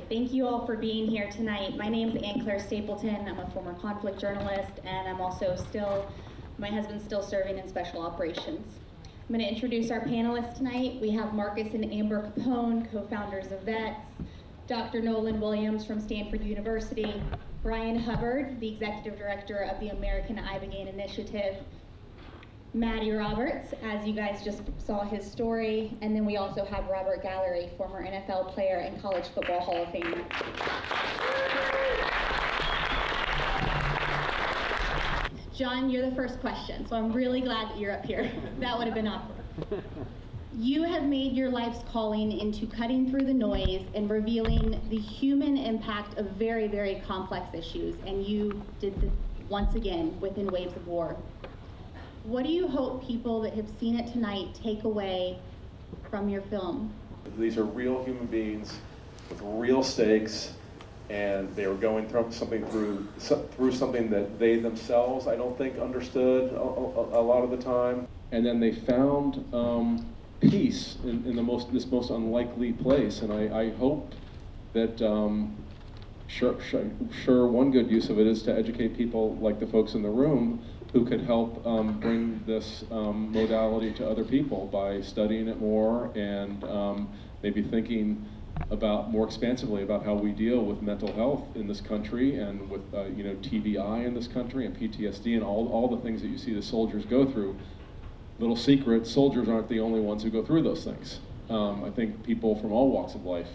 Thank you all for being here tonight. My name is Ann Claire Stapleton. I'm a former conflict journalist, and I'm also my husband's still serving in special operations. I'm going to introduce our panelists tonight. We have Marcus and Amber Capone, co-founders of VETS, Dr. Nolan Williams from Stanford University, Brian Hubbard, the executive director of the American Ibogaine Initiative, Maddie Roberts, as you guys just saw his story, and then we also have Robert Gallery, former NFL player and College Football Hall of Famer. John, you're the first question, so I'm really glad that you're up here. That would have been awkward. You have made your life's calling into cutting through the noise and revealing the human impact of very, very complex issues, and you did this once again within Waves of War. What do you hope people that have seen it tonight take away from your film? These are real human beings with real stakes, and they were going through something that they themselves, I don't think, understood a lot of the time. And then they found peace in this most unlikely place. And I hope that sure one good use of it is to educate people like the folks in the room who could help bring this modality to other people by studying it more and maybe thinking about more expansively about how we deal with mental health in this country and with TBI in this country and PTSD and all the things that you see the soldiers go through. Little secret, soldiers aren't the only ones who go through those things. I think people from all walks of life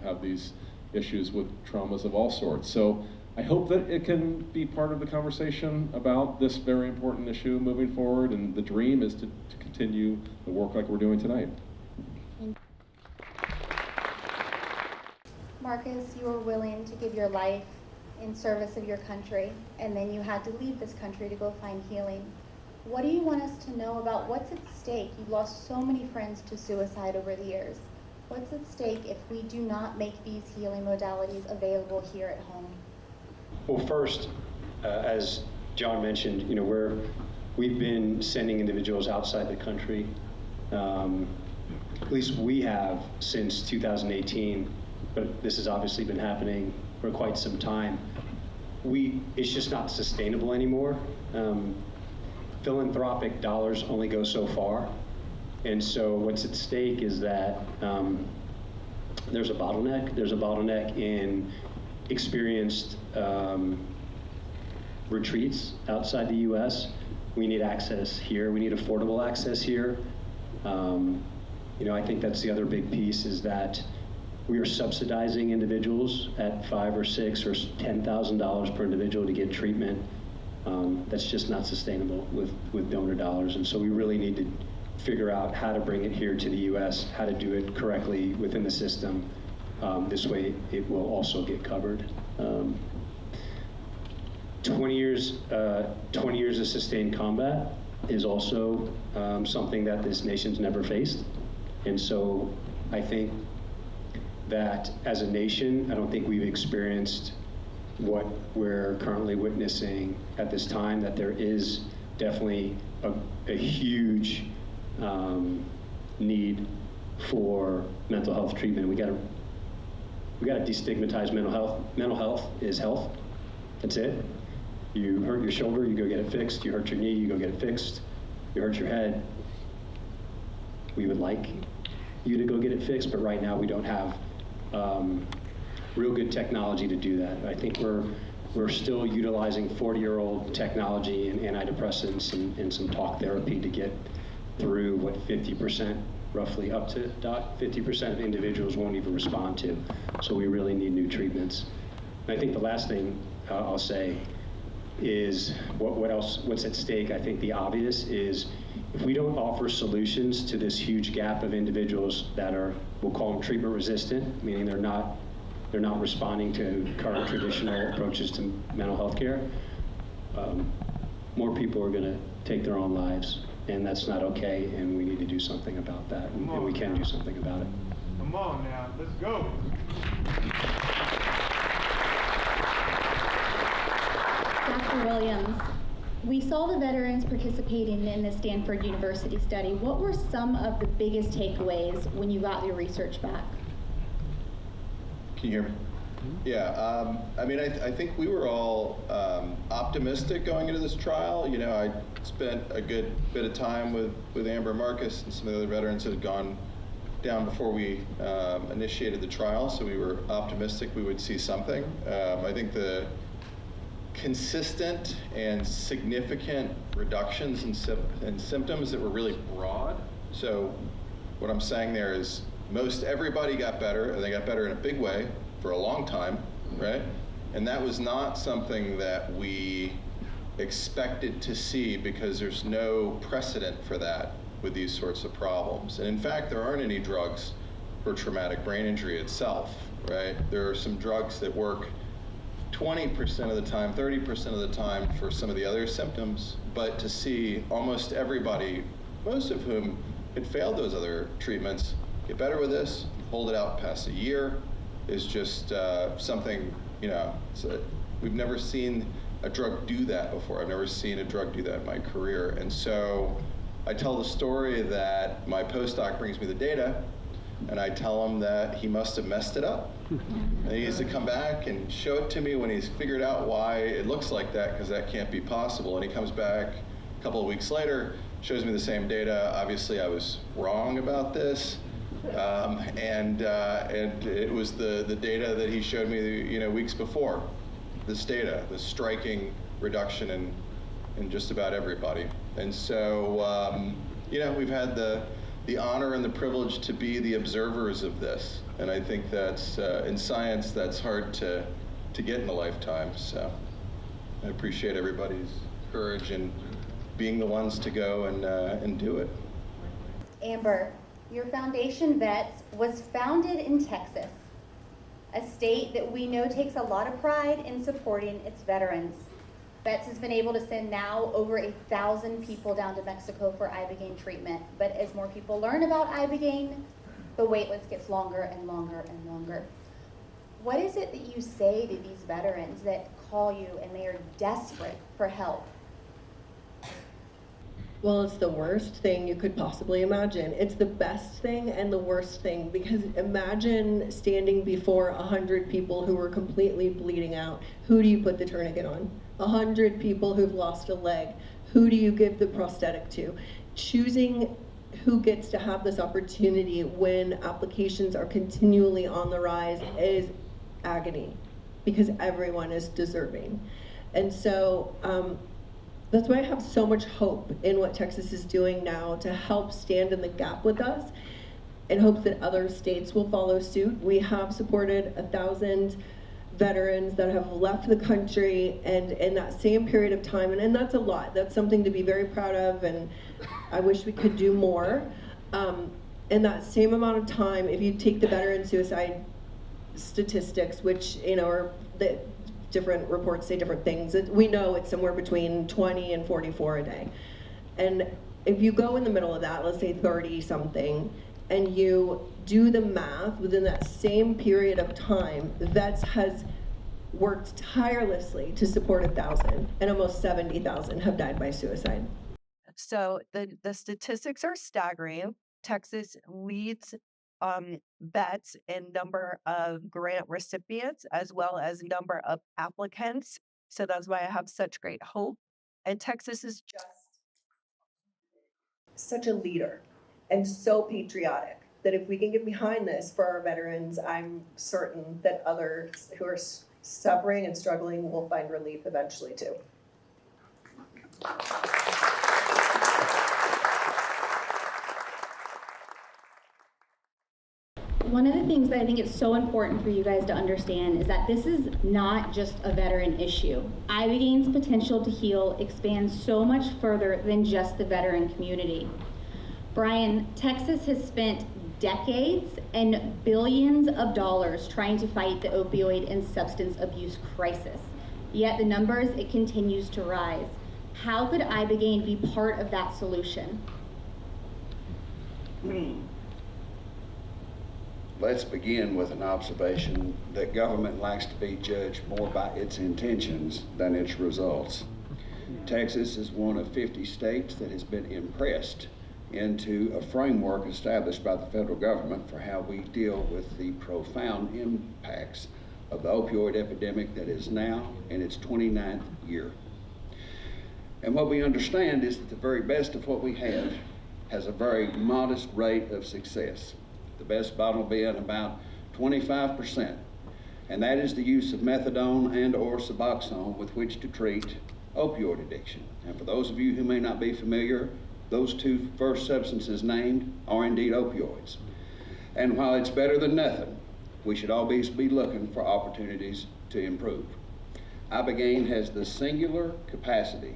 have these issues with traumas of all sorts. So I hope that it can be part of the conversation about this very important issue moving forward, and the dream is to continue the work like we're doing tonight. Marcus, you were willing to give your life in service of your country, and then you had to leave this country to go find healing. What do you want us to know about what's at stake? You've lost so many friends to suicide over the years. What's at stake if we do not make these healing modalities available here at home? Well, first, as John mentioned, we've been sending individuals outside the country. At least we have since 2018, but this has obviously been happening for quite some time. It's just not sustainable anymore. Philanthropic dollars only go so far, and so what's at stake is that there's a bottleneck. There's a bottleneck in experienced retreats outside the U.S. We need access here. We need affordable access here. I think that's the other big piece, is that we are subsidizing individuals at $5,000 or $6,000 or $10,000 per individual to get treatment. That's just not sustainable with donor dollars, and so we really need to figure out how to bring it here to the U.S., how to do it correctly within the system. This way it will also get covered. 20 years of sustained combat is also something that this nation's never faced. And so I think that as a nation, I don't think we've experienced what we're currently witnessing at this time, that there is definitely a huge need for mental health treatment. We got to destigmatize mental health. Mental health is health. That's it. You hurt your shoulder, you go get it fixed. You hurt your knee, you go get it fixed. You hurt your head, we would like you to go get it fixed, but right now we don't have real good technology to do that. I think we're still utilizing 40-year-old technology and antidepressants and some talk therapy to get through what 50%, roughly up to 50% of individuals won't even respond to. So we really need new treatments. And I think the last thing I'll say is what's at stake. I think the obvious is if we don't offer solutions to this huge gap of individuals that are, we'll call them treatment resistant, meaning they're not responding to current traditional approaches to mental health care, more people are going to take their own lives, and that's not okay, and we need to do something about that, and we can do something about it. Come on now, let's go. Dr. Williams, we saw the veterans participating in the Stanford University study. What were some of the biggest takeaways when you got your research back? Can you hear me? Yeah, I mean, I think we were all optimistic going into this trial. You know, I spent a good bit of time with Amber Marcus and some of the other veterans that had gone down before we initiated the trial, so we were optimistic we would see something. I think the consistent and significant reductions in symptoms that were really broad. So what I'm saying there is most everybody got better, and they got better in a big way for a long time, right? And that was not something that we expected to see because there's no precedent for that with these sorts of problems. And in fact, there aren't any drugs for traumatic brain injury itself, right? There are some drugs that work 20% of the time, 30% of the time for some of the other symptoms, but to see almost everybody, most of whom had failed those other treatments, get better with this, hold it out past a year, is just something, you know, we've never seen a drug do that before. I've never seen a drug do that in my career. And so I tell the story that my postdoc brings me the data, and I tell him that he must have messed it up. And he needs to come back and show it to me when he's figured out why it looks like that, because that can't be possible. And he comes back a couple of weeks later, shows me the same data. Obviously, I was wrong about this. And it was the data that he showed me, you know, weeks before. This data, the striking reduction in just about everybody. And so, you know, we've had the honor and the privilege to be the observers of this. And I think that's, in science, that's hard to get in a lifetime. So I appreciate everybody's courage and being the ones to go and do it. Amber, your foundation, VETS, was founded in Texas, a state that we know takes a lot of pride in supporting its veterans. VETS has been able to send now over 1,000 people down to Mexico for Ibogaine treatment. But as more people learn about Ibogaine, the wait list gets longer and longer and longer. What is it that you say to these veterans that call you and they are desperate for help? Well, it's the worst thing you could possibly imagine. It's the best thing and the worst thing, because imagine standing before 100 people who were completely bleeding out. Who do you put the tourniquet on? 100 people who've lost a leg. Who do you give the prosthetic to? Choosing who gets to have this opportunity when applications are continually on the rise is agony, because everyone is deserving. And so, that's why I have so much hope in what Texas is doing now to help stand in the gap with us, in hopes that other states will follow suit. We have supported 1,000 veterans that have left the country, and in that same period of time, and that's a lot. That's something to be very proud of, and I wish we could do more. In that same amount of time, if you take the veteran suicide statistics, which, you know, are the different reports say different things. We know it's somewhere between 20 and 44 a day. And if you go in the middle of that, let's say 30 something, and you do the math within that same period of time, VETS has worked tirelessly to support 1,000, and almost 70,000 have died by suicide. So the statistics are staggering. Texas leads VETS in number of grant recipients as well as number of applicants. So that's why I have such great hope. And Texas is just such a leader and so patriotic that if we can get behind this for our veterans, I'm certain that others who are suffering and struggling will find relief eventually too. One of the things that I think is so important for you guys to understand is that this is not just a veteran issue. Ibogaine's potential to heal expands so much further than just the veteran community. Brian, Texas has spent decades and billions of dollars trying to fight the opioid and substance abuse crisis. Yet the numbers, it continues to rise. How could Ibogaine be part of that solution? Let's begin with an observation that government likes to be judged more by its intentions than its results. Texas is one of 50 states that has been impressed into a framework established by the federal government for how we deal with the profound impacts of the opioid epidemic that is now in its 29th year. And what we understand is that the very best of what we have has a very modest rate of success. The best bottle being about 25%, and that is the use of methadone and or Suboxone with which to treat opioid addiction. And for those of you who may not be familiar, those two first substances named are indeed opioids. And while it's better than nothing, we should always be looking for opportunities to improve. Ibogaine has the singular capacity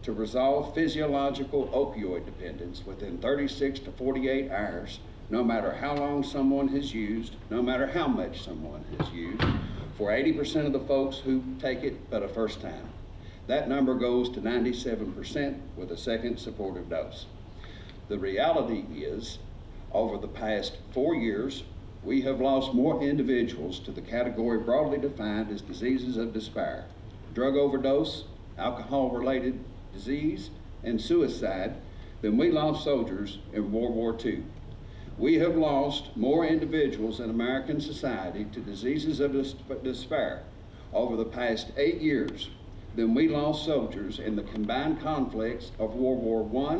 to resolve physiological opioid dependence within 36 to 48 hours, no matter how long someone has used, no matter how much someone has used, for 80% of the folks who take it but a first time. That number goes to 97% with a second supportive dose. The reality is, over the past 4 years, we have lost more individuals to the category broadly defined as diseases of despair, drug overdose, alcohol-related disease, and suicide than we lost soldiers in World War II. We have lost more individuals in American society to diseases of despair over the past 8 years than we lost soldiers in the combined conflicts of World War I,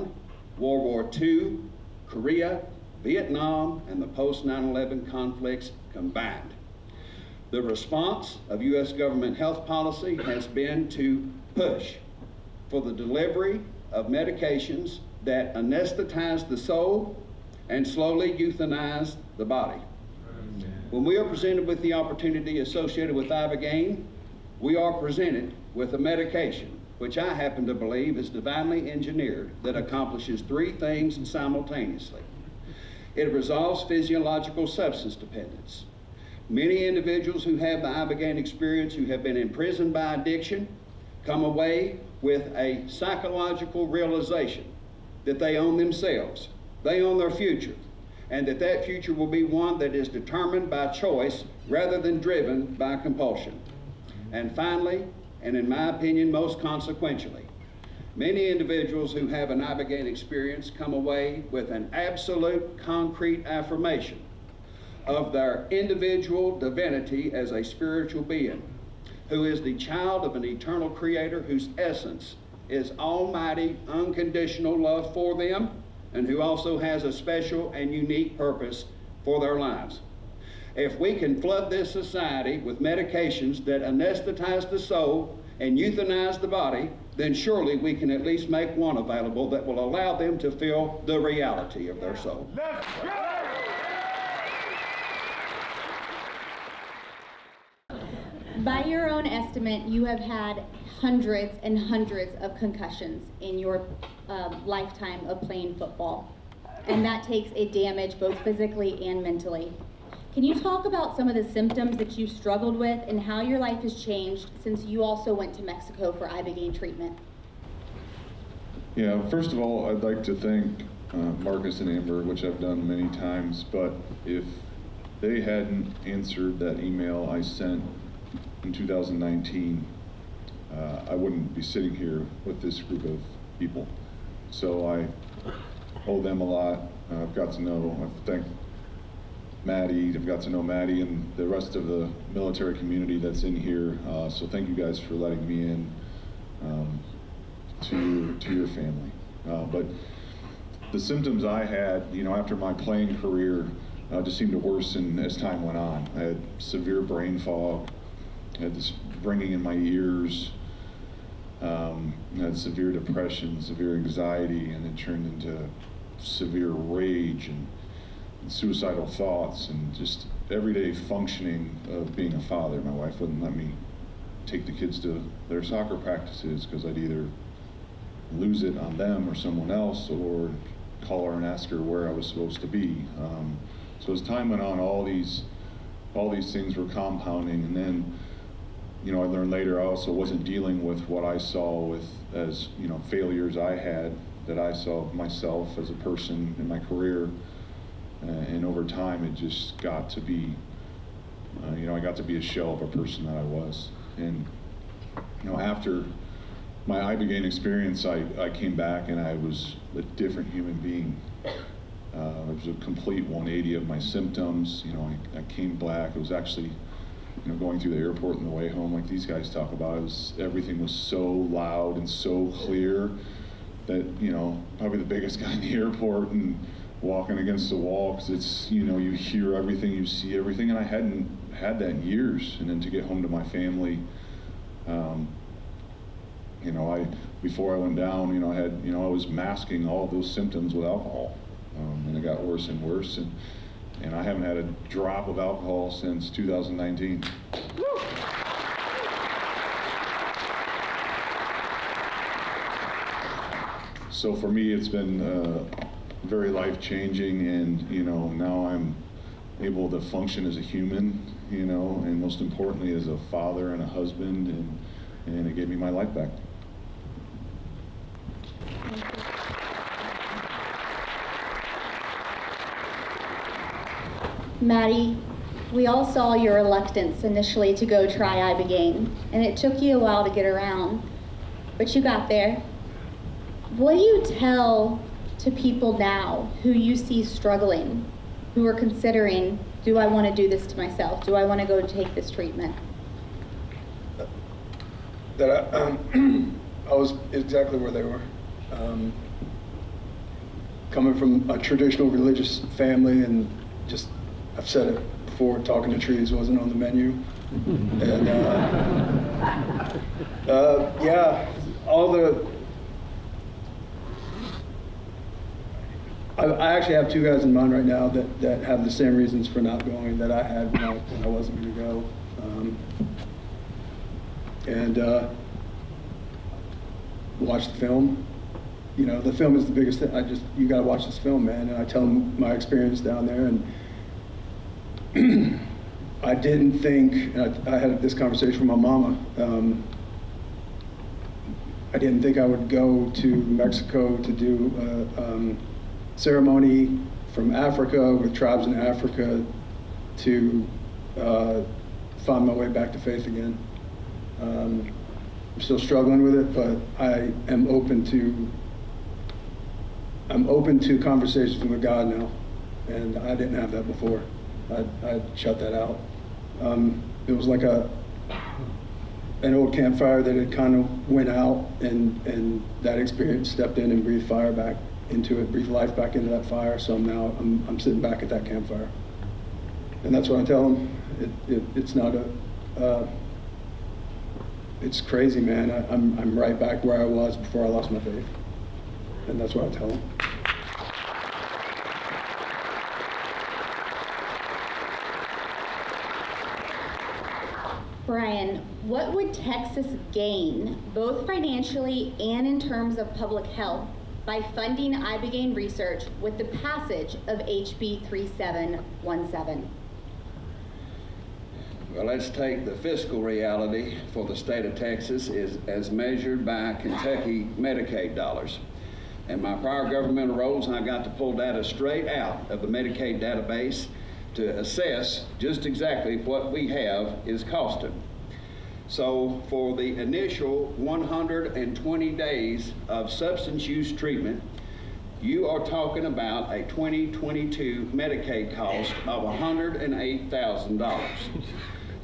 World War II, Korea, Vietnam, and the post-9/11 conflicts combined. The response of U.S. government health policy has been to push for the delivery of medications that anesthetize the soul and slowly euthanize the body. When we are presented with the opportunity associated with Ibogaine, we are presented with a medication which I happen to believe is divinely engineered that accomplishes 3 things simultaneously. It resolves physiological substance dependence. Many individuals who have the Ibogaine experience, who have been imprisoned by addiction, come away with a psychological realization that they own themselves, they own their future, and that future will be one that is determined by choice rather than driven by compulsion. And finally, and in my opinion most consequentially, many individuals who have an Ibogaine experience come away with an absolute concrete affirmation of their individual divinity as a spiritual being, who is the child of an eternal creator whose essence is almighty, unconditional love for them, and who also has a special and unique purpose for their lives. If we can flood this society with medications that anesthetize the soul and euthanize the body, then surely we can at least make one available that will allow them to feel the reality of their soul. Let's go! By your own estimate, you have had hundreds and hundreds of concussions in your lifetime of playing football. And that takes a damage both physically and mentally. Can you talk about some of the symptoms that you struggled with and how your life has changed since you also went to Mexico for Ibogaine treatment? Yeah, first of all, I'd like to thank Marcus and Amber, which I've done many times, but if they hadn't answered that email I sent in 2019, I wouldn't be sitting here with this group of people. So I owe them a lot. I've got to know, I've thanked Maddie, I've got to know Maddie and the rest of the military community that's in here. So thank you guys for letting me in to your family. But the symptoms I had, after my playing career just seemed to worsen as time went on. I had severe brain fog, I had this ringing in my ears, I had severe depression, severe anxiety, and it turned into severe rage and suicidal thoughts and just everyday functioning of being a father. My wife wouldn't let me take the kids to their soccer practices because I'd either lose it on them or someone else or call her and ask her where I was supposed to be. So as time went on, all these things were compounding, and then I learned later I also wasn't dealing with what I saw as failures I had, that I saw myself as a person in my career. And over time, it just got to be, I got to be a shell of a person that I was. And, after my Ibogaine experience, I came back and I was a different human being. It was a complete 180 of my symptoms. You know, I came back. It was actually, you know, going through the airport on the way home, like these guys talk about. Everything was so loud and so clear that, you know, probably the biggest guy in the airport and walking against the wall, because it's, you know, you hear everything, you see everything, and I hadn't had that in years. And then to get home to my family, you know, before I went down, you know, I was masking all of those symptoms with alcohol, and it got worse and worse, and I haven't had a drop of alcohol since 2019. So for me, it's been very life-changing, and, you know, now I'm able to function as a human, you know, and most importantly as a father and a husband, and it gave me my life back. Maddie, we all saw your reluctance initially to go try Ibogaine, and it took you a while to get around, but you got there. What do you tell to people now who you see struggling, who are considering, do I want to do this to myself? Do I want to go take this treatment? That I was exactly where they were. Coming from a traditional religious family, and just, I've said it before, talking to trees wasn't on the menu. And yeah, I actually have two guys in mind right now that have the same reasons for not going that I had when I wasn't going to go. Watch the film. You know, the film is the biggest thing. You got to watch this film, man. And I tell them my experience down there, and I didn't think, and I had this conversation with my mama. I didn't think I would go to Mexico to do a ceremony from Africa with tribes in Africa to find my way back to faith again. I'm still struggling with it, but I am open to conversations with God now, and I didn't have that before. I shut that out. It was like an old campfire that had kind of went out, and that experience stepped in and breathed fire back into it, breathed life back into that fire. So now I'm sitting back at that campfire, and that's what I tell them. It's not it's crazy, man. I'm right back where I was before I lost my faith, and that's what I tell them. Brian, what would Texas gain, both financially and in terms of public health, by funding Ibogaine research with the passage of HB 3717? Well, let's take the fiscal reality for the state of Texas as measured by Kentucky Medicaid dollars. In my prior governmental roles, I got to pull data straight out of the Medicaid database to assess just exactly what we have is costing. So for the initial 120 days of substance use treatment, you are talking about a 2022 Medicaid cost of $108,000.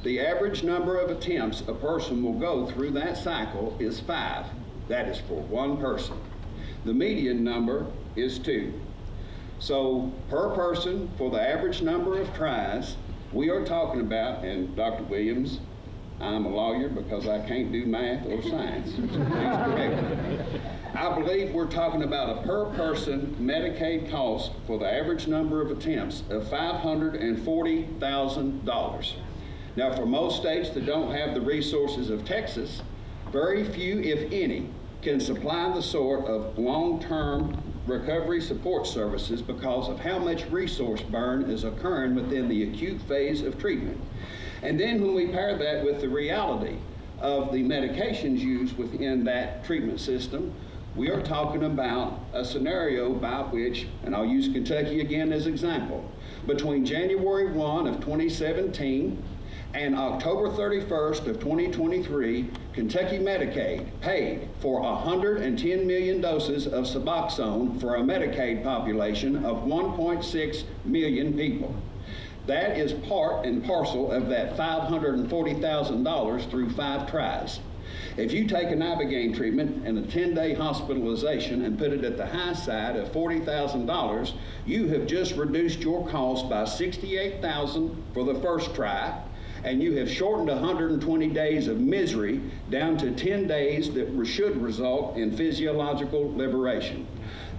The average number of attempts a person will go through that cycle is 5. That is for one person. The median number is 2. So per person, for the average number of tries, we are talking about, and Dr. Williams, I'm a lawyer because I can't do math or science. Please correct me. I believe we're talking about a per person Medicaid cost for the average number of attempts of $540,000. Now, for most states that don't have the resources of Texas, very few, if any, can supply the sort of long-term recovery support services because of how much resource burn is occurring within the acute phase of treatment. And then when we pair that with the reality of the medications used within that treatment system, we are talking about a scenario by which, and I'll use Kentucky again as example, between January 1 of 2017 And October 31st of 2023, Kentucky Medicaid paid for 110 million doses of Suboxone for a Medicaid population of 1.6 million people. That is part and parcel of that $540,000 through 5 tries. If you take an Ibogaine treatment and a 10-day hospitalization and put it at the high side of $40,000, you have just reduced your cost by $68,000 for the first try, and you have shortened 120 days of misery down to 10 days that should result in physiological liberation.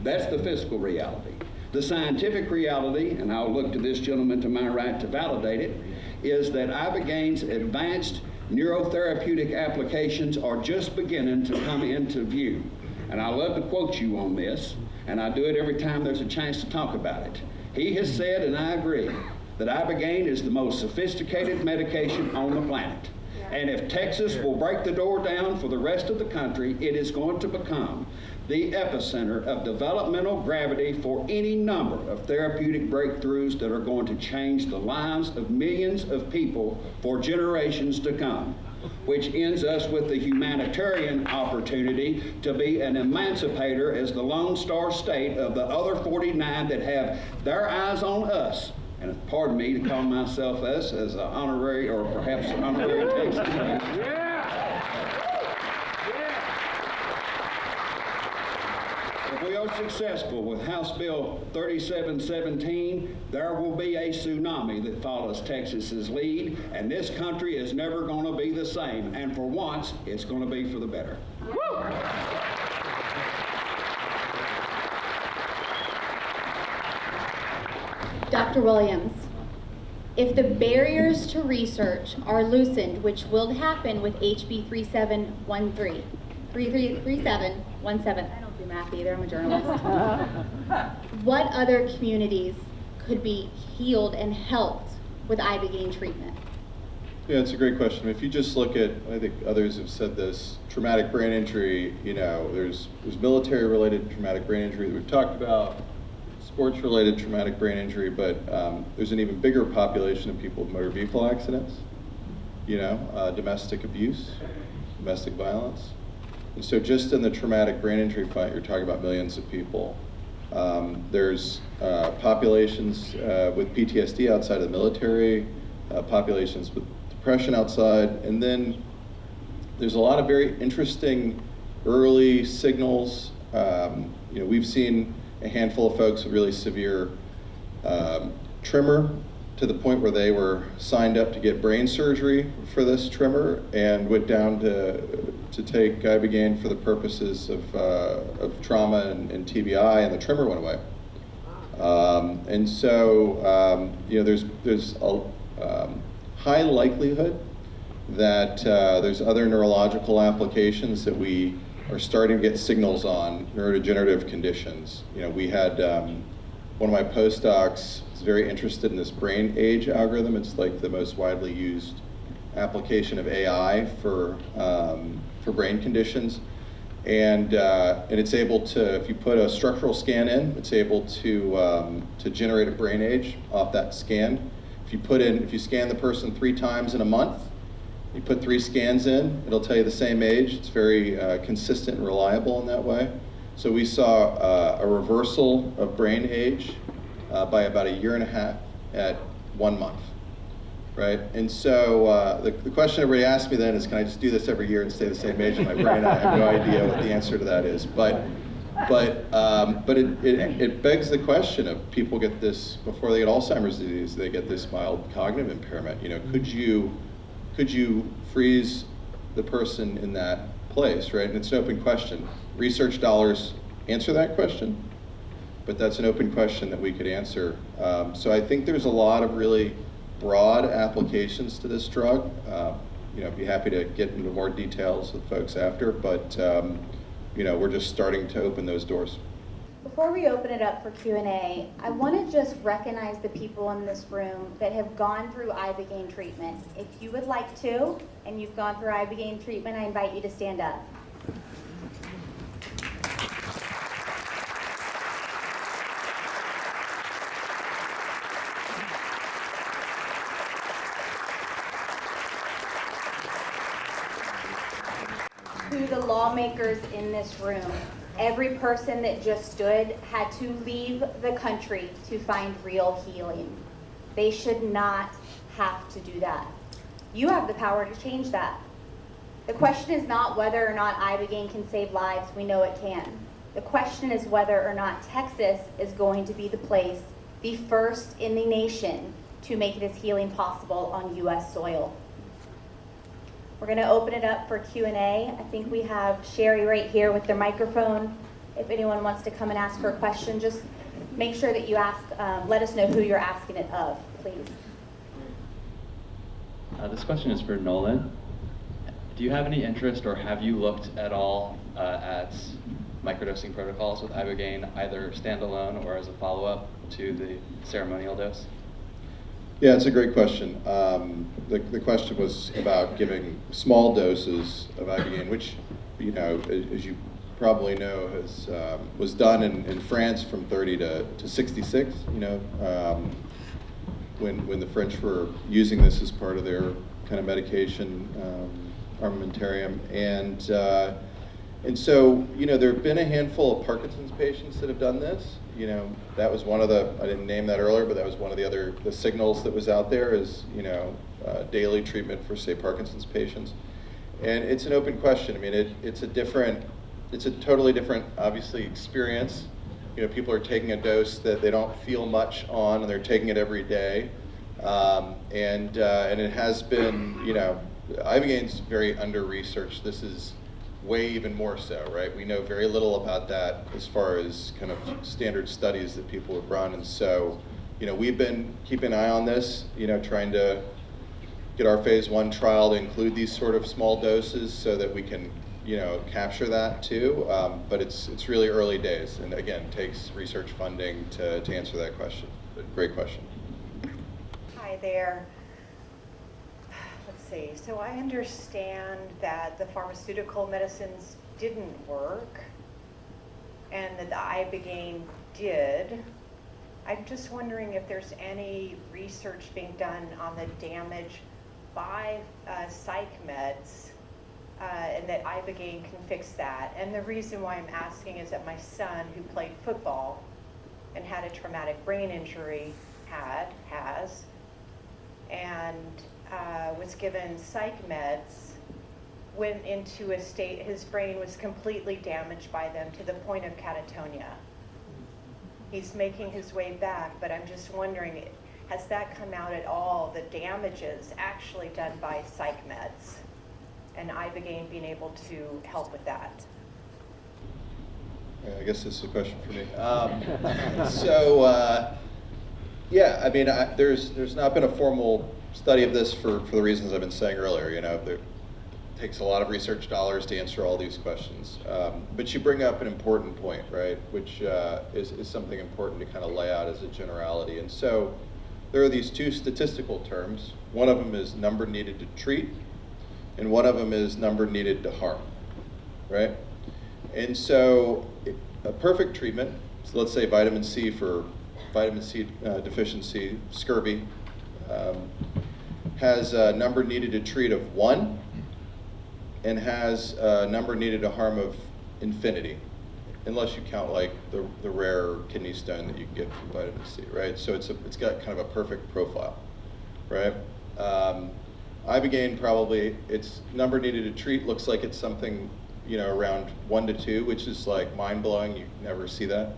That's the fiscal reality. The scientific reality, and I'll look to this gentleman to my right to validate it, is that Ibogaine's advanced neurotherapeutic applications are just beginning to come into view. And I love to quote you on this, and I do it every time there's a chance to talk about it. He has said, and I agree, that Ibogaine is the most sophisticated medication on the planet. And if Texas will break the door down for the rest of the country, it is going to become the epicenter of developmental gravity for any number of therapeutic breakthroughs that are going to change the lives of millions of people for generations to come, which ends us with the humanitarian opportunity to be an emancipator as the Lone Star State of the other 49 that have their eyes on us. And pardon me to call myself us as an honorary or perhaps an honorary Texas. If we are successful with House Bill 3717, there will be a tsunami that follows Texas's lead, and this country is never going to be the same. And for once, it's going to be for the better. Dr. Williams, if the barriers to research are loosened, which will happen with HB 3717, I don't do math either, I'm a journalist. What other communities could be healed and helped with Ibogaine treatment? Yeah, it's a great question. If you just look at, I think others have said this, traumatic brain injury, you know, there's military-related traumatic brain injury that we've talked about, sports-related traumatic brain injury, but there's an even bigger population of people with motor vehicle accidents, you know, domestic abuse, domestic violence. And so just in the traumatic brain injury fight, you're talking about millions of people. There's populations with PTSD outside of the military, populations with depression outside, and then there's a lot of very interesting early signals. You know, we've seen a handful of folks with really severe tremor to the point where they were signed up to get brain surgery for this tremor and went down to take Ibogaine for the purposes of trauma and TBI, and the tremor went away. And so, you know, there's a high likelihood that there's other neurological applications that we are starting to get signals on, neurodegenerative conditions. You know, we had one of my postdocs is very interested in this brain age algorithm. It's like the most widely used application of AI for brain conditions. And it's able to, if you put a structural scan in, it's able to generate a brain age off that scan. If you scan the person 3 times in a month, you put 3 scans in, it'll tell you the same age. It's very consistent and reliable in that way. So we saw a reversal of brain age by about 1.5 years at 1 month, right? And so the question everybody asks me then is, can I just do this every year and stay the same age in my brain? I have no idea what the answer to that is. But it begs the question of people get this, before they get Alzheimer's disease, they get this mild cognitive impairment. You know, could you freeze the person in that place, right? And it's an open question. Research dollars answer that question, but that's an open question that we could answer. So I think there's a lot of really broad applications to this drug. You know, I'd be happy to get into more details with folks after, but you know, we're just starting to open those doors. Before we open it up for Q&A, I want to just recognize the people in this room that have gone through Ibogaine treatment. If you would like to, and you've gone through Ibogaine treatment, I invite you to stand up. to the lawmakers in this room. Every person that just stood had to leave the country to find real healing. They should not have to do that. You have the power to change that. The question is not whether or not ibogaine can save lives. We know it can. The question is whether or not Texas is going to be the place, the first in the nation, to make this healing possible on U.S. soil. We're going to open it up for Q&A. I think we have Sherry right here with the microphone. If anyone wants to come and ask her a question, just make sure that you ask, let us know who you're asking it of, please. This question is for Nolan. Do you have any interest, or have you looked at all at microdosing protocols with ibogaine, either standalone or as a follow-up to the ceremonial dose? Yeah, it's a great question. The question was about giving small doses of ibogaine, which, as you probably know, was done in France from 30 to 66. When the French were using this as part of their kind of medication armamentarium, and so there have been a handful of Parkinson's patients that have done this. That was one of the, I didn't name that earlier, but that was one of the signals that was out there is, daily treatment for, say, Parkinson's patients. And it's an open question. I mean, it's a totally different, obviously, experience. People are taking a dose that they don't feel much on, and they're taking it every day. And it has been, ibogaine's very under-researched. This is way even more so, right? We know very little about that as far as kind of standard studies that people have run. And so, we've been keeping an eye on this, trying to get our phase 1 trial to include these sort of small doses so that we can, capture that too. But it's really early days, and again, takes research funding to answer that question. But great question. Hi there. Let's see. So I understand that the pharmaceutical medicines didn't work and that the ibogaine did. I'm just wondering if there's any research being done on the damage by psych meds and that ibogaine can fix that. And the reason why I'm asking is that my son, who played football and had a traumatic brain injury, has, and was given psych meds, went into a state, his brain was completely damaged by them to the point of catatonia. He's making his way back, but I'm just wondering, has that come out at all, the damages actually done by psych meds, and ibogaine being able to help with that? I guess this is a question for me. Yeah, I mean, there's not been a formal study of this for the reasons I've been saying earlier. It takes a lot of research dollars to answer all these questions. But you bring up an important point, right? Which is something important to kind of lay out as a generality. And so there are these two statistical terms. One of them is number needed to treat, and one of them is number needed to harm, right? And so a perfect treatment, so let's say vitamin C for vitamin C deficiency, scurvy, has a number needed to treat of 1 and has a number needed to harm of infinity, unless you count like the rare kidney stone that you can get from vitamin C, right? So it's got kind of a perfect profile, right? Ibogaine, probably its number needed to treat looks like it's something, around 1 to 2, which is like mind-blowing. You never see that.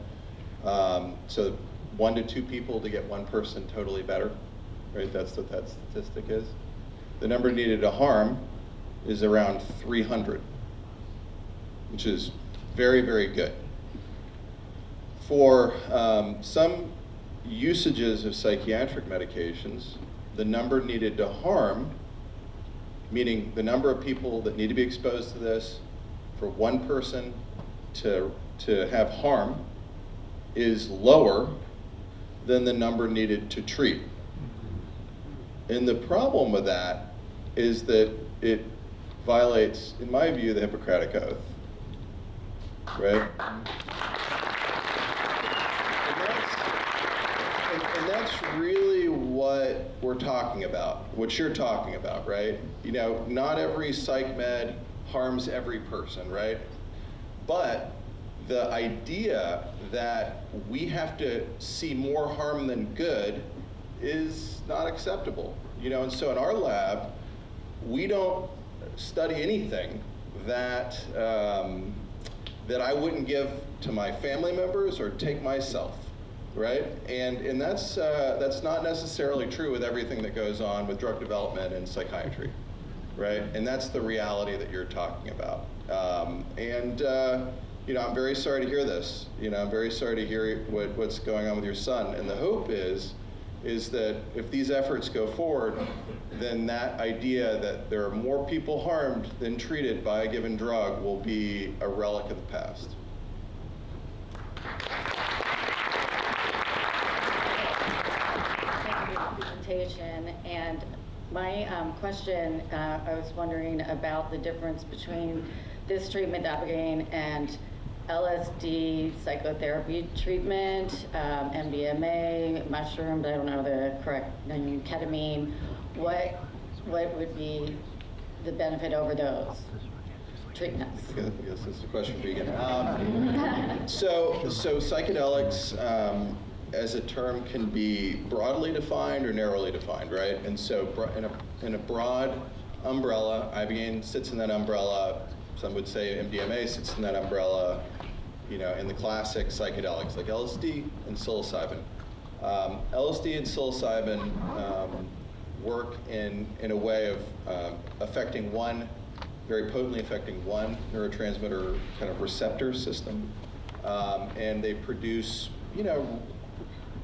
So 1 to 2 people to get 1 person totally better, right? That's what that statistic is. The number needed to harm is around 300, which is very, very good. For some usages of psychiatric medications, the number needed to harm, meaning the number of people that need to be exposed to this for 1 person to have harm, is lower than the number needed to treat. And the problem with that is that it violates, in my view, the Hippocratic Oath, right? And that's really what we're talking about, what you're talking about, right? Not every psych med harms every person, right? But the idea that we have to see more harm than good is not acceptable. And so in our lab, we don't study anything that that I wouldn't give to my family members or take myself, right? And that's not necessarily true with everything that goes on with drug development and psychiatry, right? And that's the reality that you're talking about. I'm very sorry to hear this. I'm very sorry to hear what's going on with your son. And the hope is that if these efforts go forward, then that idea that there are more people harmed than treated by a given drug will be a relic of the past. Thank you for the presentation. And my question, I was wondering about the difference between this treatment, Ibogaine, and LSD psychotherapy treatment, MDMA, mushrooms, I don't know the correct name, ketamine. What would be the benefit over those treatments? I guess that's the question for you again. So psychedelics as a term can be broadly defined or narrowly defined, right? And so in a broad umbrella, Ibogaine sits in that umbrella. Some would say MDMA sits in that umbrella, in the classic psychedelics like LSD and psilocybin. LSD and psilocybin work in a way of very potently affecting one neurotransmitter kind of receptor system. And they produce,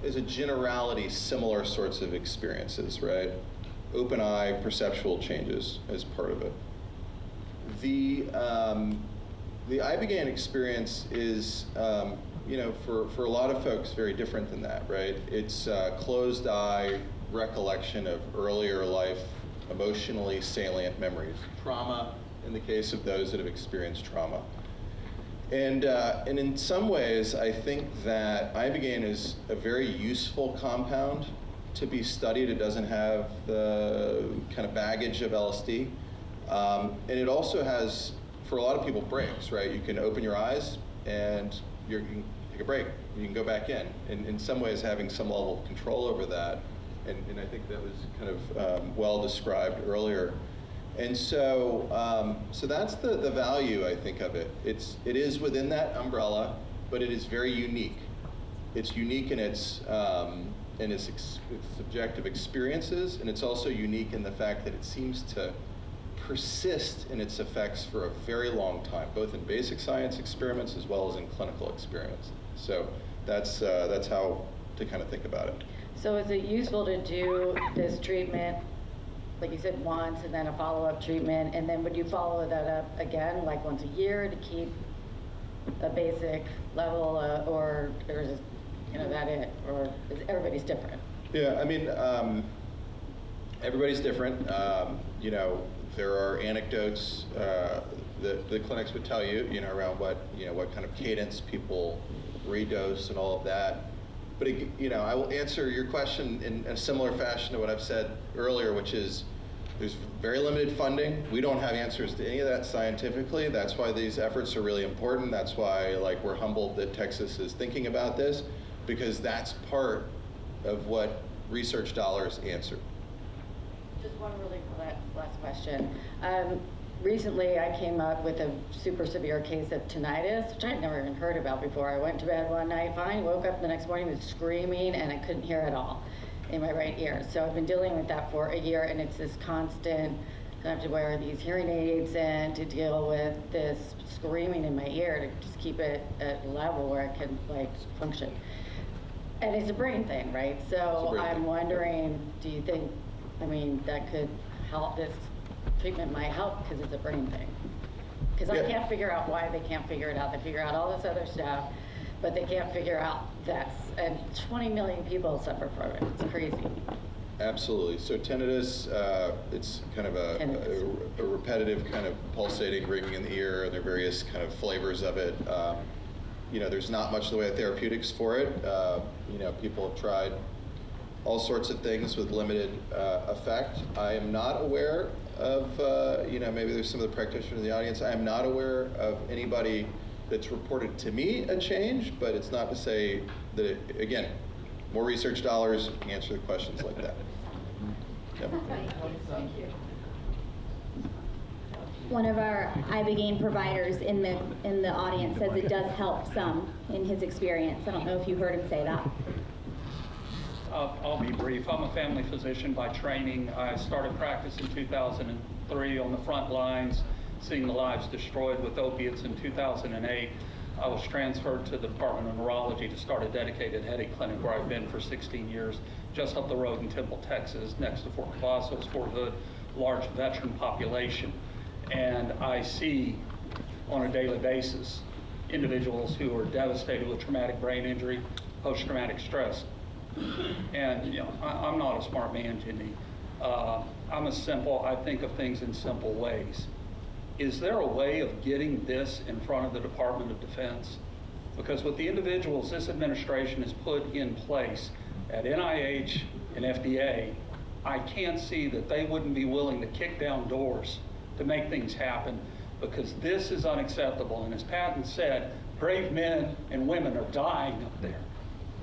as a generality, similar sorts of experiences, right? Open eye perceptual changes as part of it. The Ibogaine experience is, for a lot of folks, very different than that, right? It's closed eye recollection of earlier life, emotionally salient memories, trauma in the case of those that have experienced trauma. And in some ways, I think that Ibogaine is a very useful compound to be studied. It doesn't have the kind of baggage of LSD. And it also has, for a lot of people, breaks, right? You can open your eyes and you can take a break. You can go back in. And in some ways, having some level of control over that, and I think that was kind of well described earlier. And so that's the value, I think, of it. It is within that umbrella, but it is very unique. It's unique in its subjective experiences, and it's also unique in the fact that it seems to persist in its effects for a very long time, both in basic science experiments as well as in clinical experiments. So that's how to kind of think about it. So is it useful to do this treatment, like you said, once and then a follow-up treatment, and then would you follow that up again, like once a year to keep a basic level, or is that it, or is everybody's different? Yeah, I mean, everybody's different. There are anecdotes that the clinics would tell you, around what kind of cadence people redose and all of that. But I will answer your question in a similar fashion to what I've said earlier, which is there's very limited funding. We don't have answers to any of that scientifically. That's why these efforts are really important. That's why we're humbled that Texas is thinking about this, because that's part of what research dollars answer. Just one really last question. Recently, I came up with a super severe case of tinnitus, which I'd never even heard about before. I went to bed one night fine, woke up the next morning with screaming, and I couldn't hear at all in my right ear. So I've been dealing with that for a year, and it's this constant, I have to wear these hearing aids and to deal with this screaming in my ear to just keep it at a level where I can function. And it's a brain thing, right? So I'm wondering, do you think, that could help, this treatment might help because it's a brain thing? Because I can't figure out why they can't figure it out. They figure out all this other stuff, but they can't figure out this. And 20 million people suffer from it. It's crazy. Absolutely. So tinnitus, it's kind of a repetitive kind of pulsating, ringing in the ear, and there are various kind of flavors of it. There's not much in the way of therapeutics for it. People have tried all sorts of things with limited effect. I am not aware of, maybe there's some of the practitioners in the audience. I'm not aware of anybody that's reported to me a change, but it's not to say that, again, more research dollars answer the questions like that. Yep. Thank you. One of our ibogaine providers in the audience says it does help some in his experience. I don't know if you heard him say that. I'll be brief. I'm a family physician by training. I started practice in 2003 on the front lines, seeing the lives destroyed with opiates in 2008. I was transferred to the Department of Neurology to start a dedicated headache clinic where I've been for 16 years, just up the road in Temple, Texas, next to Fort Cavazos, Fort Hood, large veteran population. And I see on a daily basis individuals who are devastated with traumatic brain injury, post-traumatic stress. And I'm not a smart man, Jenny. I think of things in simple ways. Is there a way of getting this in front of the Department of Defense? Because with the individuals this administration has put in place at NIH and FDA, I can't see that they wouldn't be willing to kick down doors to make things happen, because this is unacceptable. And as Patton said, brave men and women are dying up there,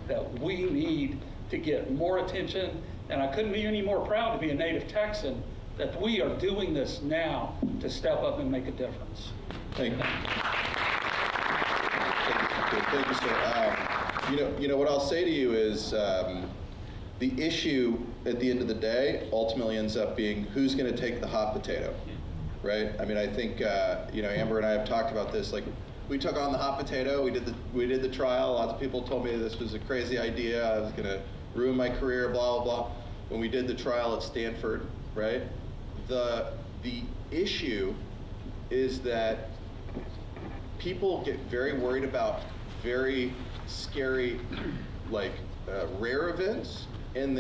that we need to get more attention. And I couldn't be any more proud to be a native Texan that we are doing this now to step up and make a difference. Thank you. Thank you, sir. What I'll say to you is the issue at the end of the day ultimately ends up being who's going to take the hot potato, right? I mean, I think Amber and I have talked about this. Like, we took on the hot potato. We did the trial. Lots of people told me this was a crazy idea. I was going to ruin my career. Blah blah blah. When we did the trial at Stanford, right? The issue is that people get very worried about very scary, rare events, and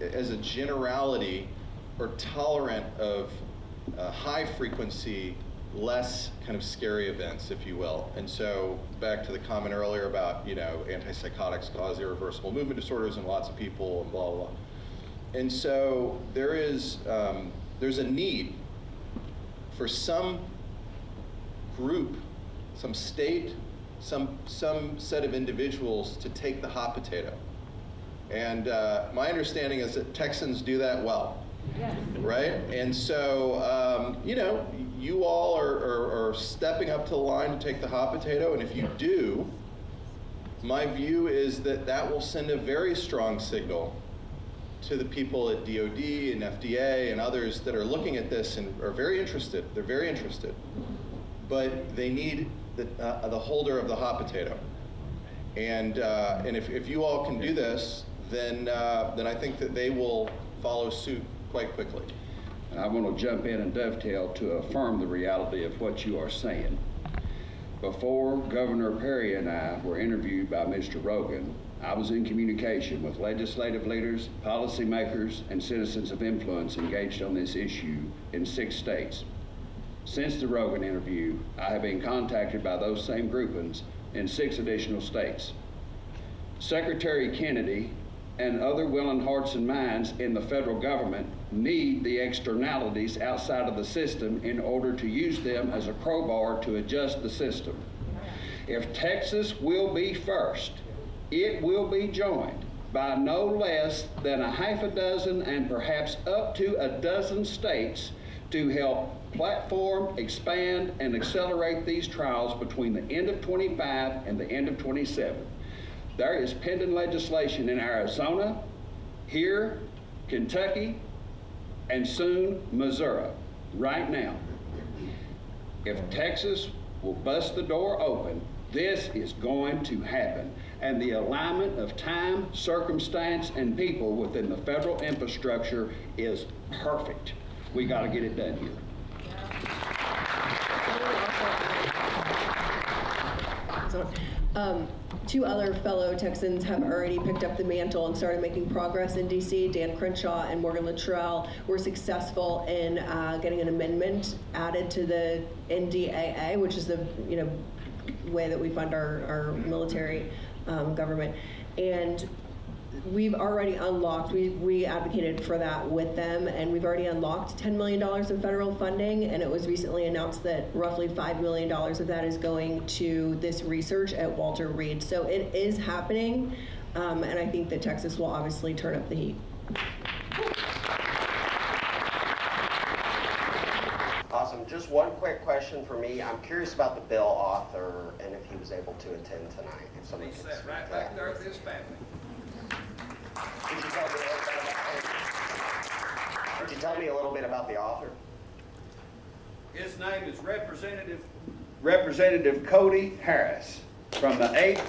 as a generality, are tolerant of high frequency, less kind of scary events, if you will. And so back to the comment earlier about, antipsychotics cause irreversible movement disorders in lots of people and blah, blah, blah. And so there's a need for some group, some state, some set of individuals to take the hot potato. And my understanding is that Texans do that well. Yes. Right? And so, you all are stepping up to the line to take the hot potato, and if you do, my view is that will send a very strong signal to the people at DOD and FDA and others that are looking at this and are very interested. They're very interested, but they need the holder of the hot potato. And if you all can do this, then I think that they will follow suit quite quickly. And I want to jump in and dovetail to affirm the reality of what you are saying. Before Governor Perry and I were interviewed by Mr. Rogan, I was in communication with legislative leaders, policymakers, and citizens of influence engaged on this issue in 6 states. Since the Rogan interview, I have been contacted by those same groupings in 6 additional states. Secretary Kennedy and other willing hearts and minds in the federal government need the externalities outside of the system in order to use them as a crowbar to adjust the system. If Texas will be first, it will be joined by no less than a half a dozen and perhaps up to a dozen states to help platform, expand, and accelerate these trials between the end of 25 and the end of 27. There is pending legislation in Arizona, here, Kentucky, and soon Missouri, right now. If Texas will bust the door open, this is going to happen. And the alignment of time, circumstance, and people within the federal infrastructure is perfect. We got to get it done here. So, 2 other fellow Texans have already picked up the mantle and started making progress in DC. Dan Crenshaw and Morgan Luttrell were successful in getting an amendment added to the NDAA, which is the way that we fund our military government. And we've already unlocked, we advocated for that with them, and we've already unlocked $10 million in federal funding, and it was recently announced that roughly $5 million of that is going to this research at Walter Reed. So it is happening, and I think that Texas will obviously turn up the heat. Awesome. Just one quick question for me. I'm curious about the bill author and if he was able to attend tonight. If somebody could speak right to back that. there with his family. Could you tell me a little bit about the author? His name is Representative Cody Harris from the 8th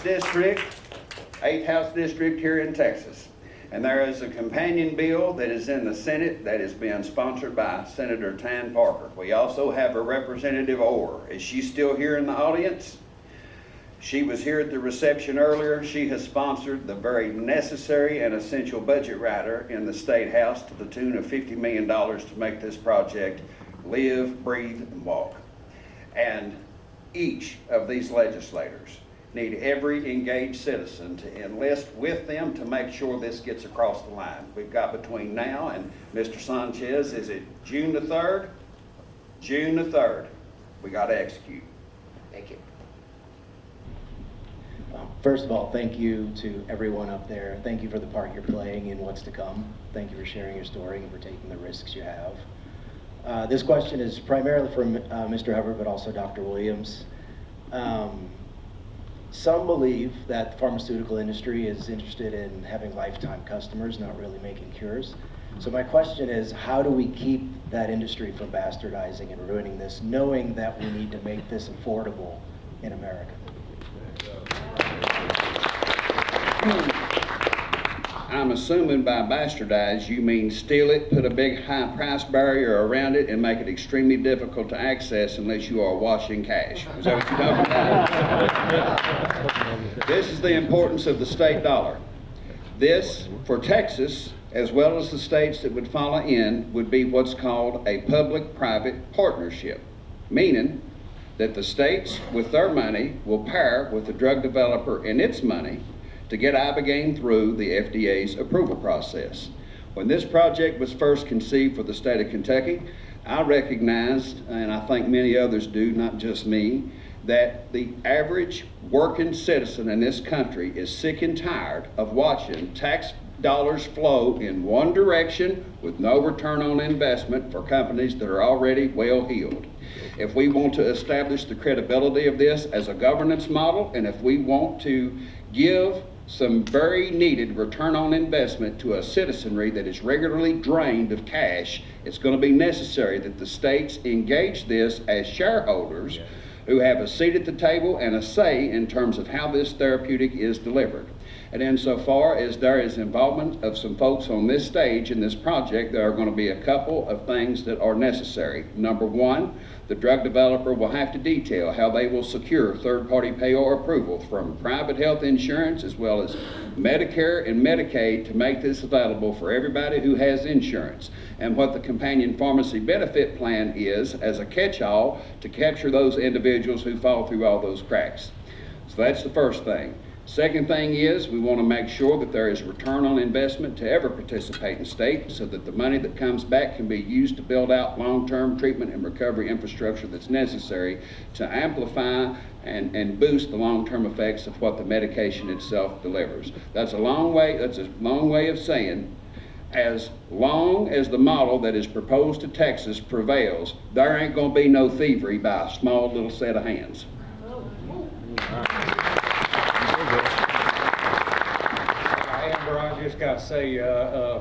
House District here in Texas. And there is a companion bill that is in the Senate that is being sponsored by Senator Tan Parker. We also have a Representative Orr. Is she still here in the audience? She was here at the reception earlier. She has sponsored the very necessary and essential budget rider in the State House to the tune of $50 million to make this project live, breathe, and walk. And each of these legislators need every engaged citizen to enlist with them to make sure this gets across the line. We've got between now and Mr. Sanchez, is it June the 3rd? June the 3rd. We got to execute. Thank you. First of all, thank you to everyone up there. Thank you for the part you're playing in what's to come. Thank you for sharing your story and for taking the risks you have. This question is primarily for Mr. Hubbard, but also Dr. Williams. Some believe that the pharmaceutical industry is interested in having lifetime customers, not really making cures. So my question is, how do we keep that industry from bastardizing and ruining this, knowing that we need to make this affordable in America? I'm assuming by bastardize you mean steal it, put a big high price barrier around it, and make it extremely difficult to access unless you are washing cash. Is that what you're talking about? This is the importance of the state dollar. This, for Texas, as well as the states that would follow in, would be what's called a public-private partnership, meaning that the states, with their money, will pair with the drug developer and its money to get ibogaine through the FDA's approval process. When this project was first conceived for the state of Kentucky, I recognized, and I think many others do, not just me, that the average working citizen in this country is sick and tired of watching tax dollars flow in one direction with no return on investment for companies that are already well heeled. If we want to establish the credibility of this as a governance model, and if we want to give some very needed return on investment to a citizenry that is regularly drained of cash, it's going to be necessary that the states engage this as shareholders who have a seat at the table and a say in terms of how this therapeutic is delivered. And insofar as there is involvement of some folks on this stage in this project, there are going to be a couple of things that are necessary. Number one, the drug developer will have to detail how they will secure third-party payor approval from private health insurance as well as Medicare and Medicaid to make this available for everybody who has insurance, and what the companion pharmacy benefit plan is as a catch-all to capture those individuals who fall through all those cracks. So that's the first thing. Second thing is we want to make sure that there is return on investment to every participating state so that the money that comes back can be used to build out long-term treatment and recovery infrastructure that's necessary to amplify and boost the long-term effects of what the medication itself delivers. That's a long way of saying as long as the model that is proposed to Texas prevails, there ain't going to be no thievery by a small little set of hands. Amber, I just got to say,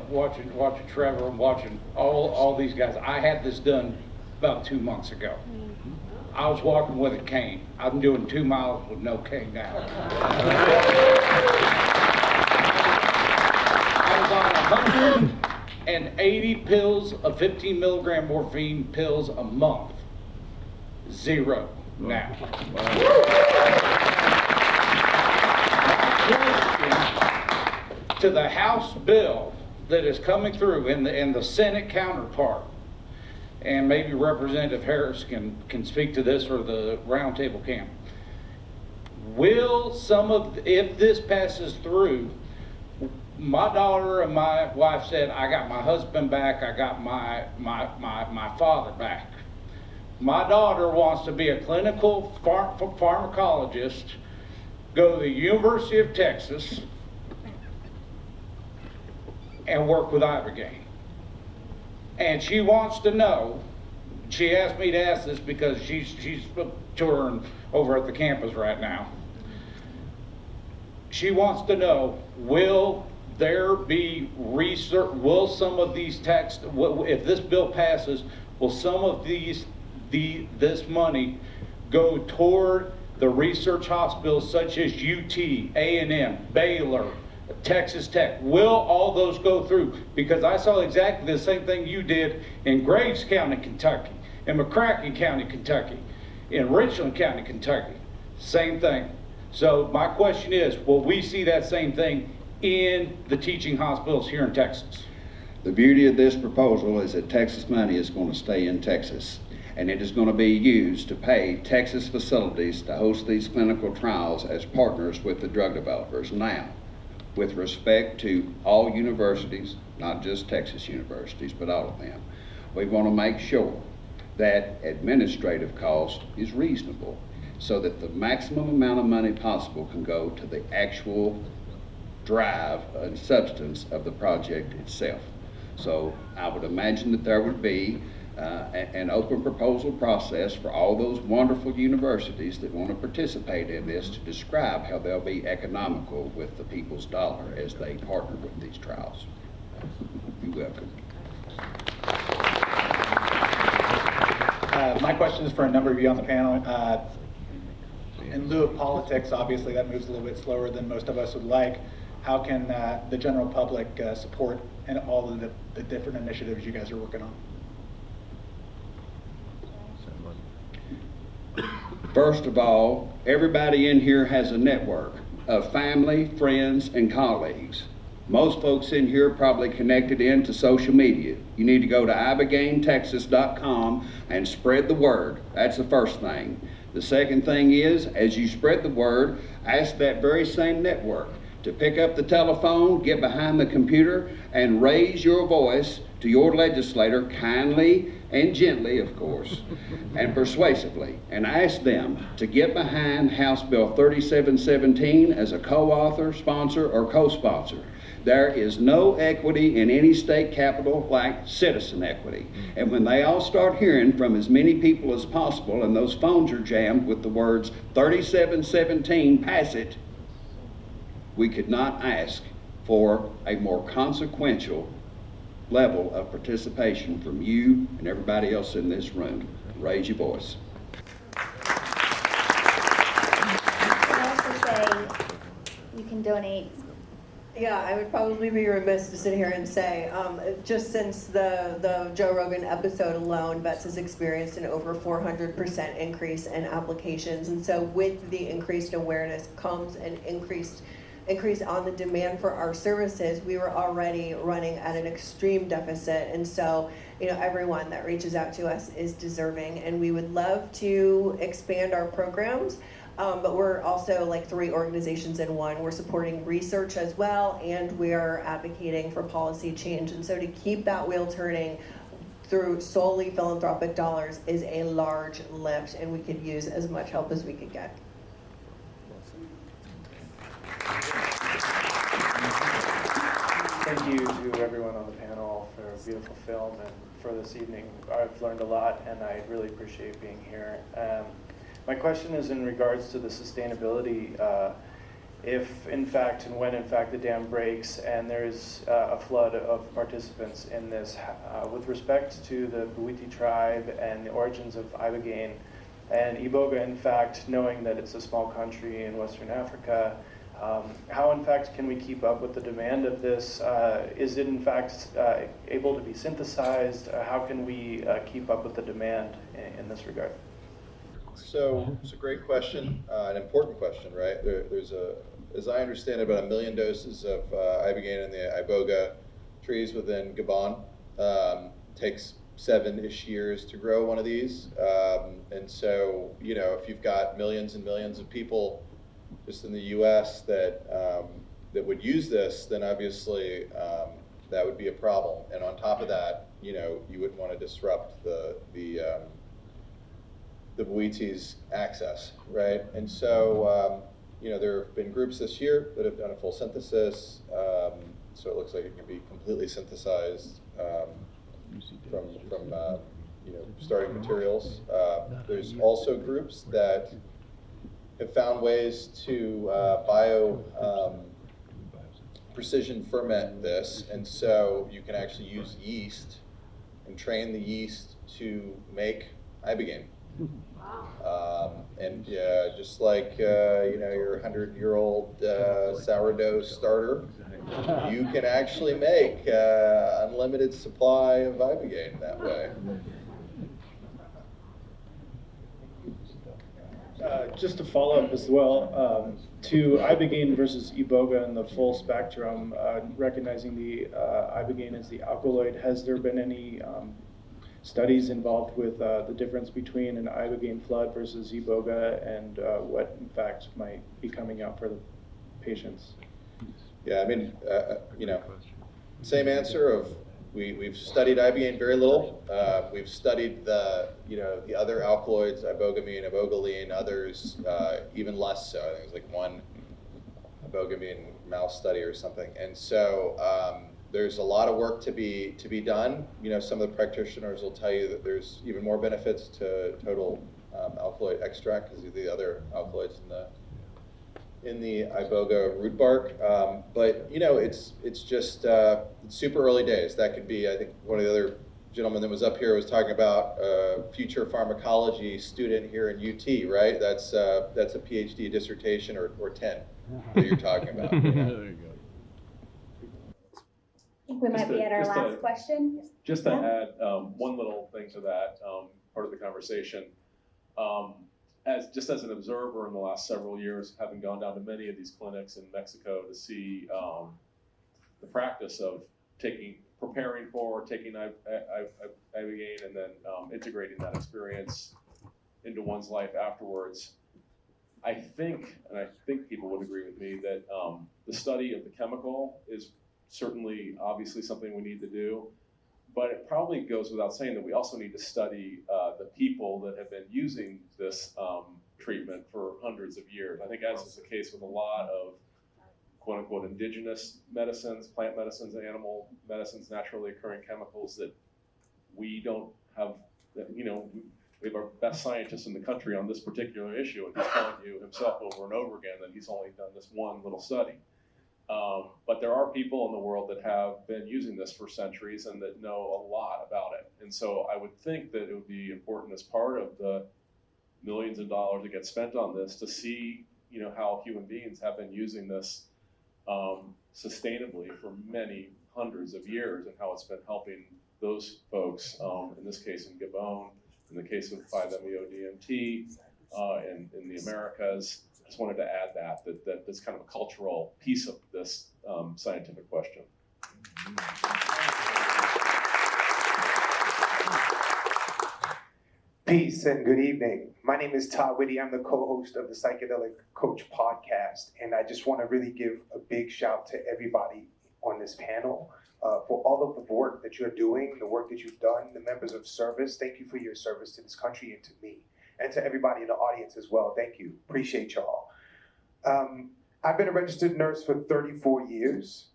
watching Trevor and watching all these guys, I had this done about 2 months ago. I was walking with a cane. I'm doing 2 miles with no cane now. I was on 180 pills of 15 milligram morphine pills a month. 0 now. To the House bill that is coming through in the Senate counterpart, and maybe Representative Harris can speak to this, or the roundtable can. Will if this passes through, my daughter and my wife said, I got my husband back, I got my father back. My daughter wants to be a clinical pharmacologist, go to the University of Texas, and work with Ibogaine. And she wants to know, she asked me to ask this because she's touring over at the campus right now. She wants to know, will there be research, will some of these tax, if this bill passes, will some of this money go toward the research hospitals such as UT, A&M, Baylor, Texas Tech? Will all those go through? Because I saw exactly the same thing you did in Graves County, Kentucky, in McCracken County, Kentucky, in Richland County, Kentucky. Same thing. So my question is, will we see that same thing in the teaching hospitals here in Texas? The beauty of this proposal is that Texas money is going to stay in Texas, and it is going to be used to pay Texas facilities to host these clinical trials as partners with the drug developers. Now, with respect to all universities, not just Texas universities, but all of them, we want to make sure that administrative cost is reasonable so that the maximum amount of money possible can go to the actual drive and substance of the project itself. So I would imagine that there would be an open proposal process for all those wonderful universities that want to participate in this to describe how they'll be economical with the people's dollar as they partner with these trials. You're welcome. My question is for a number of you on the panel. In lieu of politics, obviously that moves a little bit slower than most of us would like. How can the general public support and all of the different initiatives you guys are working on? First of all, everybody in here has a network of family, friends, and colleagues. Most folks in here are probably connected into social media. You need to go to ibogaine-texas.com and spread the word. That's the first thing. The second thing is, as you spread the word, ask that very same network to pick up the telephone, get behind the computer, and raise your voice to your legislator kindly and gently, of course, and persuasively, and ask them to get behind House Bill 3717 as a co-author, sponsor, or co-sponsor. There is no equity in any state capital like citizen equity. And when they all start hearing from as many people as possible and those phones are jammed with the words 3717, pass it, we could not ask for a more consequential level of participation from you and everybody else in this room. Raise your voice. I would also say you can donate. Yeah, I would probably be remiss to sit here and say, just since the Joe Rogan episode alone, VETS has experienced an over 400% increase in applications. And so with the increased awareness comes an increase on the demand for our services. We were already running at an extreme deficit. And so, everyone that reaches out to us is deserving. And we would love to expand our programs. But we're also like 3 organizations in one. We're supporting research as well, and we are advocating for policy change. And so to keep that wheel turning through solely philanthropic dollars is a large lift, and we could use as much help as we could get. Thank you to everyone on the panel for a beautiful film and for this evening. I've learned a lot, and I really appreciate being here. My question is in regards to the sustainability. If in fact and when in fact the dam breaks and there's a flood of participants in this, with respect to the Bwiti tribe and the origins of Ibogaine and Iboga, in fact, knowing that it's a small country in Western Africa, how in fact can we keep up with the demand of this? Is it in fact able to be synthesized? How can we keep up with the demand in this regard? So it's a great question, an important question, right? There's as I understand it, about 1 million doses of ibogaine in the iboga trees within Gabon. Takes 7-ish years to grow one of these. And so, if you've got millions and millions of people just in the US that that would use this, then obviously that would be a problem. And on top of that, you know, you wouldn't want to disrupt the Boiti's access, right? And so, you know, there have been groups this year that have done a full synthesis, so it looks like it can be completely synthesized from you know, starting materials. There's also groups that have found ways to precision ferment this, and so you can actually use yeast and train the yeast to make ibogaine. And just like you know, your 100-year-old sourdough starter, you can actually make unlimited supply of ibogaine that way. Just to follow up as well, to ibogaine versus iboga and the full spectrum, recognizing the ibogaine as the alkaloid, has there been any studies involved with the difference between an ibogaine flood versus iboga, and what in fact might be coming out for the patients? Yeah, I mean, you know, same answer of we've studied ibogaine very little. We've studied the, you know, the other alkaloids, ibogamine, ibogaline, others even less so. I think it was like one ibogamine mouse study or something. And so there's a lot of work to be done. You know, some of the practitioners will tell you that there's even more benefits to total alkaloid extract because of the other alkaloids in the iboga root bark, but you know, it's just it's super early days. That could be, I think, one of the other gentlemen that was up here was talking about a future pharmacology student here in UT, right? That's a PhD dissertation or 10 that you're talking about. You know? There you go. I think we might be at our last question. Just to add one little thing to that part of the conversation. Just as an observer in the last several years, having gone down to many of these clinics in Mexico to see the practice of preparing for, taking ibogaine and then integrating that experience into one's life afterwards, I think people would agree with me that the study of the chemical is certainly obviously something we need to do. But it probably goes without saying that we also need to study the people that have been using this treatment for hundreds of years. I think as is the case with a lot of quote unquote indigenous medicines, plant medicines, animal medicines, naturally occurring chemicals that we don't have, you know, we have our best scientist in the country on this particular issue, and he's telling you himself over and over again that he's only done this one little study. But there are people in the world that have been using this for centuries and that know a lot about it. And so I would think that it would be important as part of the millions of dollars that get spent on this to see, you know, how human beings have been using this sustainably for many hundreds of years and how it's been helping those folks, in this case in Gabon, in the case of 5-MeO-DMT, in the Americas. I just wanted to add that that's kind of a cultural piece of this scientific question. Peace and good evening. My name is Todd Whitty. I'm the co-host of the Psychedelic Coach podcast, and I just want to really give a big shout to everybody on this panel for all of the work that you're doing, the work that you've done, the members of service. Thank you for your service to this country and to me, and to everybody in the audience as well. Thank you. Appreciate y'all. I've been a registered nurse for 34 years,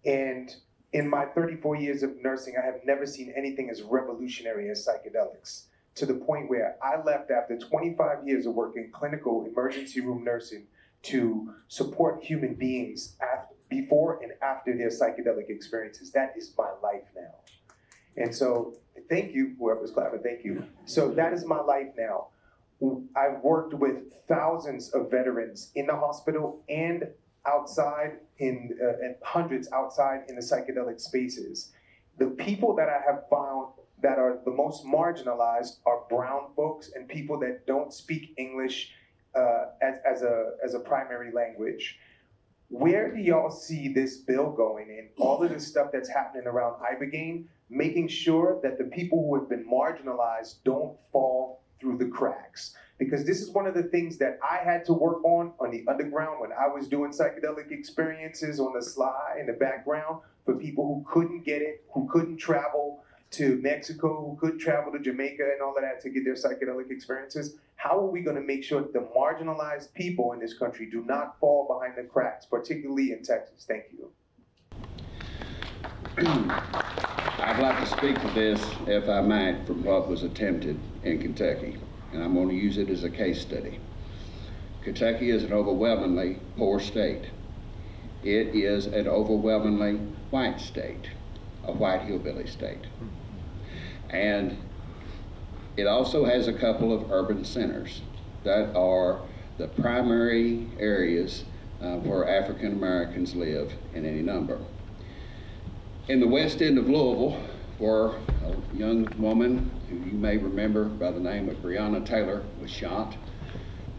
and in my 34 years of nursing, I have never seen anything as revolutionary as psychedelics, to the point where I left after 25 years of working clinical emergency room nursing to support human beings before and after their psychedelic experiences. That is my life now. And so, thank you, whoever's clapping, thank you. So that is my life now. I've worked with thousands of veterans in the hospital and outside, and hundreds outside in the psychedelic spaces. The people that I have found that are the most marginalized are brown folks and people that don't speak English as a primary language. Where do y'all see this bill going in? All of this stuff that's happening around ibogaine, making sure that the people who have been marginalized don't fall through the cracks. because this is one of the things that I had to work on the underground when I was doing psychedelic experiences on the sly in the background for people who couldn't get it, who couldn't travel to Mexico, who couldn't travel to Jamaica and all of that to get their psychedelic experiences. How are we going to make sure that the marginalized people in this country do not fall behind the cracks, particularly in Texas? Thank you. I'd like to speak to this, if I might, from what was attempted in Kentucky, and I'm going to use it as a case study. Kentucky is an overwhelmingly poor state. It is an overwhelmingly white state, a white hillbilly state. And it also has a couple of urban centers that are the primary areas where African Americans live in any number. In the west end of Louisville, where a young woman who you may remember by the name of Breonna Taylor was shot,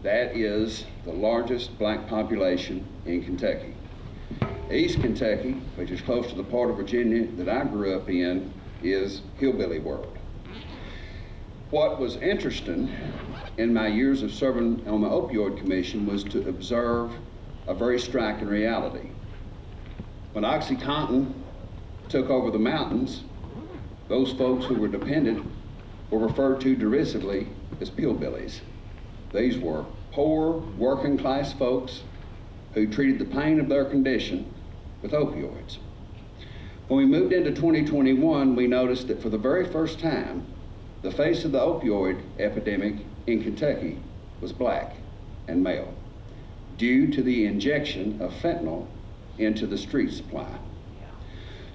that is the largest black population in Kentucky. East Kentucky, which is close to the part of Virginia that I grew up in, is hillbilly world. What was interesting in my years of serving on the Opioid Commission was to observe a very striking reality. When OxyContin took over the mountains, those folks who were dependent were referred to derisively as pillbillies. These were poor, working class folks who treated the pain of their condition with opioids. When we moved into 2021, we noticed that for the very first time, the face of the opioid epidemic in Kentucky was black and male, due to the injection of fentanyl into the street supply.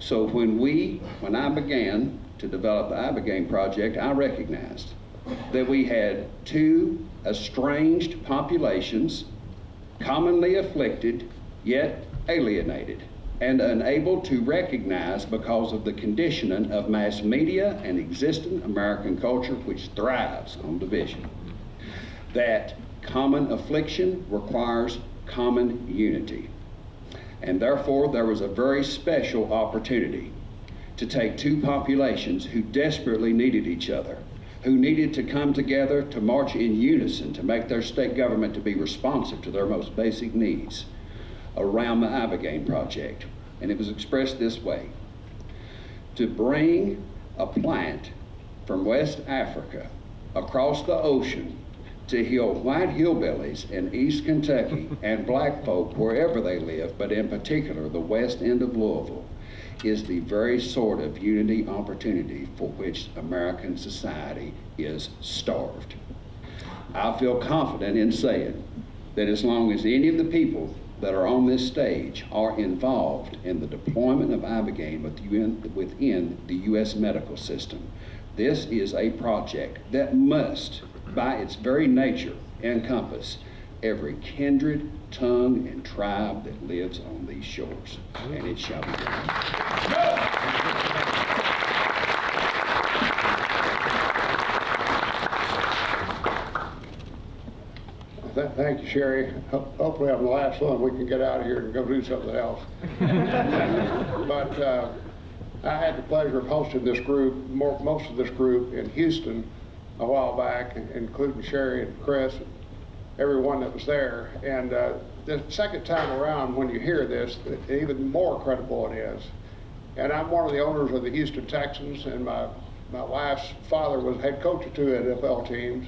So when I began to develop the Ibogaine project, I recognized that we had two estranged populations, commonly afflicted, yet alienated, and unable to recognize because of the conditioning of mass media and existing American culture, which thrives on division, that common affliction requires common unity. And therefore, there was a very special opportunity to take two populations who desperately needed each other, who needed to come together to march in unison to make their state government to be responsive to their most basic needs around the Ibogaine project. And it was expressed this way: to bring a plant from West Africa across the ocean to heal white hillbillies in East Kentucky and black folk wherever they live, but in particular the west end of Louisville, is the very sort of unity opportunity for which American society is starved. I feel confident in saying that as long as any of the people that are on this stage are involved in the deployment of Ibogaine within the U.S. medical system, this is a project that must, by its very nature, encompass every kindred, tongue, and tribe that lives on these shores, and it shall be done. Thank you, Sherry. Hopefully on the last one we can get out of here and go do something else. But I had the pleasure of hosting this group, most of this group in Houston a while back, including Sherry and Chris, and everyone that was there. And the second time around, when you hear this, even more credible it is. And I'm one of the owners of the Houston Texans, and my wife's father was head coach of two NFL teams.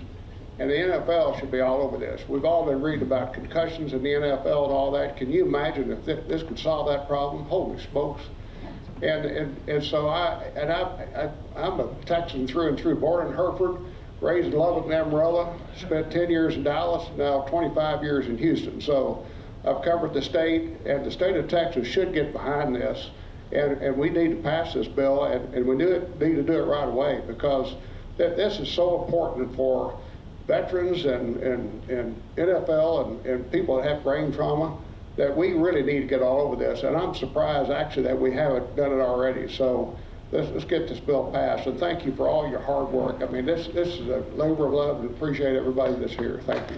And the NFL should be all over this. We've all been reading about concussions in the NFL and all that. Can you imagine if this could solve that problem? Holy smokes. And so I'm a Texan through and through, born in Hereford, raised in Lubbock and Amarillo, spent 10 years in Dallas, now 25 years in Houston. So I've covered the state, and the state of Texas should get behind this. And we need to pass this bill, and we need to do it right away, because this is so important for veterans and NFL and people that have brain trauma, that we really need to get all over this. And I'm surprised actually that we haven't done it already. So let's get this bill passed. And thank you for all your hard work. I mean, this is a labor of love, and appreciate everybody that's here. Thank you.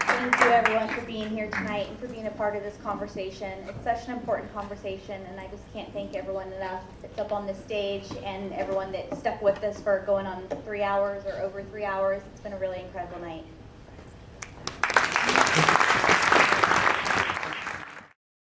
Thank you. everyone for being here tonight and for being a part of this conversation. It's such an important conversation, and I just can't thank everyone enough that's up on this stage and everyone that stuck with us for going on 3 hours or over 3 hours. It's been a really incredible night.